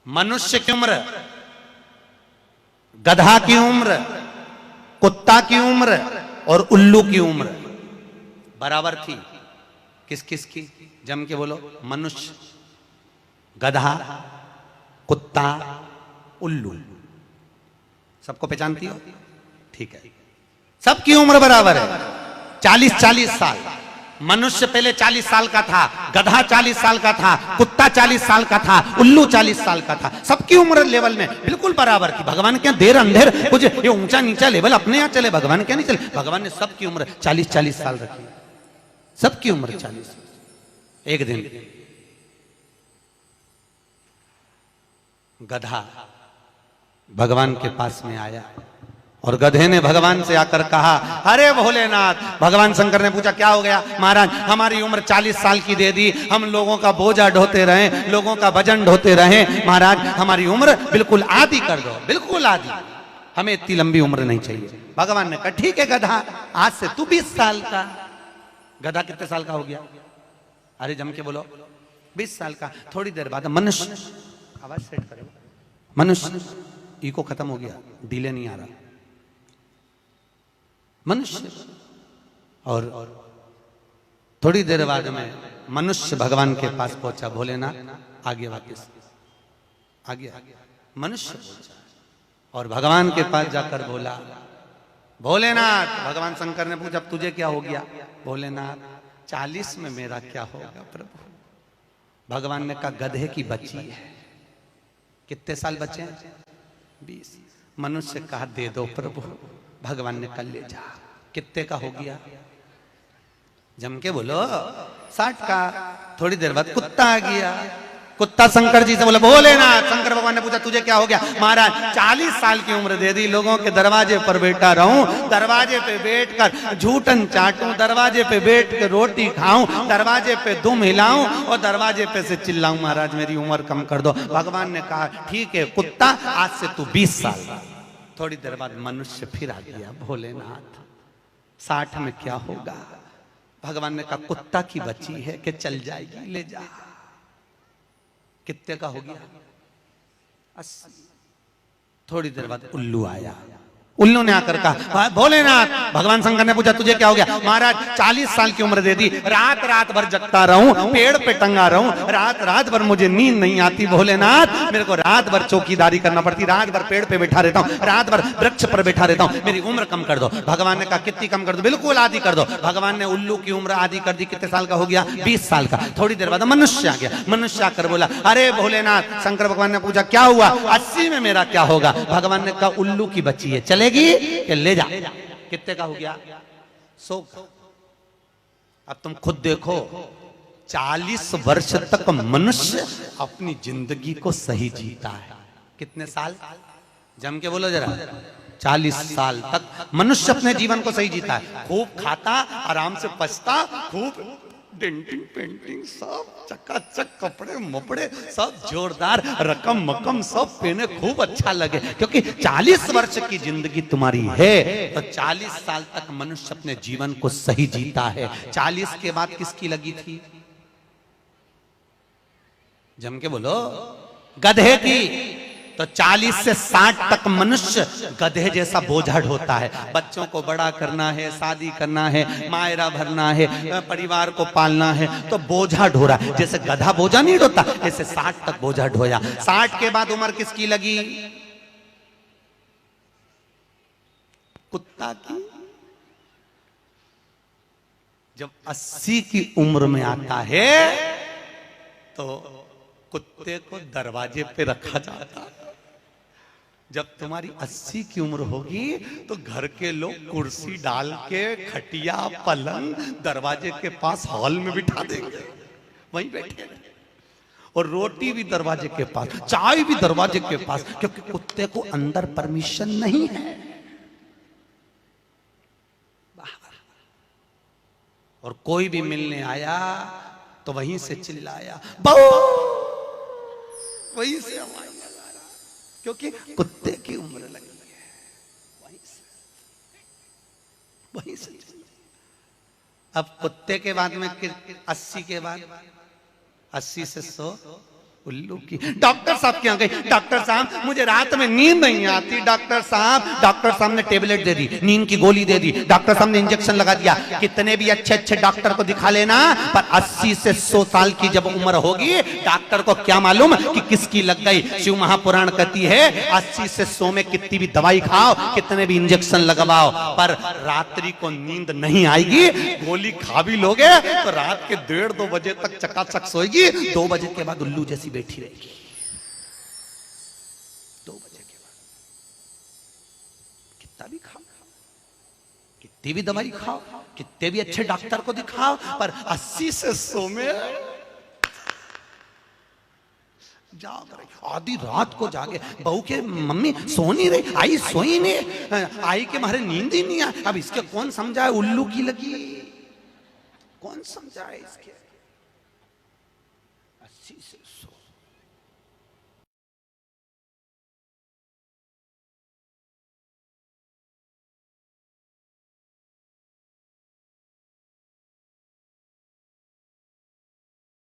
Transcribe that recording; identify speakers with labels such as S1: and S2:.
S1: मनुष्य की उम्र, गधा की उम्र, कुत्ता की उम्र और उल्लू की उम्र बराबर थी। किस किस की? जम के बोलो। मनुष्य, गधा, कुत्ता, उल्लू। सबको पहचानती हो? ठीक है, सबकी उम्र बराबर है, 40-40 साल। मनुष्य पहले 40 साल का था, गधा 40 साल का था, कुत्ता 40 साल का था, उल्लू 40 साल का था। सबकी उम्र लेवल में बिल्कुल बराबर थी। भगवान क्या देर अंधेर कुछ ये ऊंचा नीचा लेवल अपने यहां चले, भगवान क्या नहीं चले। भगवान ने सबकी उम्र 40-40 साल रखी, सबकी उम्र 40। एक दिन गधा भगवान के पास में आया और गधे ने भगवान से आकर कहा, अरे भोलेनाथ। भगवान शंकर ने पूछा, क्या हो गया? महाराज, हमारी उम्र 40 साल की दे दी, हम लोगों का बोझा ढोते रहे, लोगों का वजन ढोते रहे, महाराज हमारी उम्र बिल्कुल आधी कर दो, बिल्कुल आधी, हमें इतनी लंबी उम्र नहीं चाहिए। भगवान ने कहा, ठीक है गधा, आज से तू 20 साल का। गधा कितने साल का हो गया? अरे जम के बोलो, 20 साल का। थोड़ी देर बाद मनुष्य, आवाज सेट करो, मनुष्य, इको खत्म हो गया, डिले नहीं आ रहा। मनुष्य, और थोड़ी देर बाद में मनुष्य भगवान के पास पहुंचा। भोलेनाथ आगे वापस आ गया। मनुष्य पहुंचा और भगवान के पास जाकर बोला, भोलेनाथ। भगवान शंकर ने पूछा, अब तुझे क्या हो गया? भोलेनाथ, 40 में मेरा क्या होगा प्रभु? भगवान ने कहा, गधे की बच्ची है। कितने साल बचे हैं? 20। मनुष्य कहा, दे दो प्रभु। भगवान ने कल ले जा। कितने का हो गया? जम के बोलो, 60 का। थोड़ी देर बाद कुत्ता आ गया। कुत्ता शंकर जी से बोला, भोलेनाथ। शंकर भगवान ने पूछा, तुझे क्या हो गया? महाराज 40 साल की उम्र दे दी, लोगों के दरवाजे पर बैठा रहूं, दरवाजे पे बैठकर झूठन चाटूं, दरवाजे पे बैठ के रोटी खाऊं, दरवाजे पे दुम हिलाऊं और दरवाजे पे से चिल्लाऊं, महाराज मेरी उम्र कम कर दो। भगवान ने कहा, ठीक है कुत्ता, आज से तू 20 साल। थोड़ी देर बाद मनुष्य फिर आ गया। भोलेनाथ 60 में क्या होगा? भगवान ने कहा, कुत्ता की बच्ची है कि चल जाएगी, ले जा। कितने का हो गया? 80। थोड़ी देर बाद उल्लू आया। उल्लू ने आकर कहा, भोलेनाथ। भगवान शंकर ने पूछा, तुझे क्या हो गया? महाराज 40 साल की उम्र दे दी, रात रात भर जगता रहूं, पेड़ पे टंगा रहूं, रात रात भर मुझे नींद नहीं आती। भोलेनाथ मेरे को रात भर चौकीदारी करना पड़ती, रात भर पेड़ पे बैठा रहता हूं, रात भर वृक्ष पर बैठा रहता हूं, मेरी उम्र कम कर दो। भगवान ने कहा, कितनी कम कर दो? बिल्कुल आधी कर दो। भगवान ने उल्लू की उम्र आधी कर दी। कितने साल का हो गया? 20 साल का। थोड़ी देर बाद मनुष्य आ गया। मनुष्य आकर बोला, अरे भोलेनाथ। शंकर भगवान ने पूछा, क्या हुआ? 80 में मेरा क्या होगा? भगवान ने कहा, उल्लू की बच्ची है, चलेगी कि ले जा। कितने का हो गया? 100 का। अब तुम खुद देखो, 40 वर्ष तक मनुष्य अपनी जिंदगी को सही जीता है। कितने साल? जम के बोलो जरा। 40 साल तक मनुष्य अपने जीवन को सही जीता है। खूब खाता, आराम से पचता, खूब डेंटिंग पेंटिंग, सब चकाचक, कपड़े मपड़े सब जोरदार, रकम मकम सब पहने, खूब अच्छा लगे। क्योंकि 40 वर्ष की जिंदगी तुम्हारी है तो 40 साल तक मनुष्य अपने जीवन को सही जीता है। 40 के बाद किसकी लगी थी? जम के बोलो, गधे की। तो 40 से 60 तक मनुष्य गधे जैसा बोझा ढोता है। बच्चों को बड़ा करना है, शादी करना है, मायरा भरना है, परिवार को पालना है, तो बोझा ढो रहा है। जैसे गधा बोझा नहीं ढोता, ऐसे 60 तक बोझा ढोया। 60 के बाद उम्र किसकी लगी? कुत्ता की। जब 80 की उम्र में आता है तो कुत्ते को दरवाजे पे रखा जाता है। जब तुम्हारी 80 की उम्र होगी तो घर के लोग कुर्सी डाल के, खटिया पलंग दरवाजे के पास हॉल में बिठा देंगे, वहीं बैठे, और रोटी भी दरवाजे के पास, चाय भी दरवाजे के पास, क्योंकि कुत्ते को अंदर परमिशन नहीं है। और कोई भी मिलने आया तो वहीं से चिल्लाया, वहीं से आवाज, क्योंकि कुत्ते की उम्र लगी है, वहीं से। अब कुत्ते के बाद में 80 के बाद 80 से 100, उल्लू की। डॉक्टर साहब क्या गई, डॉक्टर साहब मुझे रात में नींद नहीं आती डॉक्टर साहब ने टेबलेट दे दी, नींद की गोली दे दी, डॉक्टर साहब ने इंजेक्शन लगा दिया। कितने भी अच्छे अच्छे डॉक्टर को दिखा लेना, पर 80 से 100 साल की जब उम्र होगी डॉक्टर को क्या मालूम कि किसकी लग गई। शिव महापुराण कहती है 80 से 100 में कितनी भी दवाई खाओ, कितने भी इंजेक्शन लगवाओ, पर रात्रि को नींद नहीं आएगी। गोली खा भी लोगे तो रात के 1:30-2 बजे तक चकाचक सोएगी, 2 बजे के बाद उल्लू जैसी बैठी रहेगी। 2 बजे के बाद कितना भी खाओ, कितनी भी दवाई खाओ, कितने भी अच्छे डॉक्टर को दिखाओ, पर 80 से 100 में जाग रही। आधी रात को जागे, बहू के मम्मी सो नहीं रही, आई सोई नहीं, आई के मारे नींद ही नहीं आई। अब इसके कौन समझाए, उल्लू की लगी, कौन समझाए इसके। 80 से 100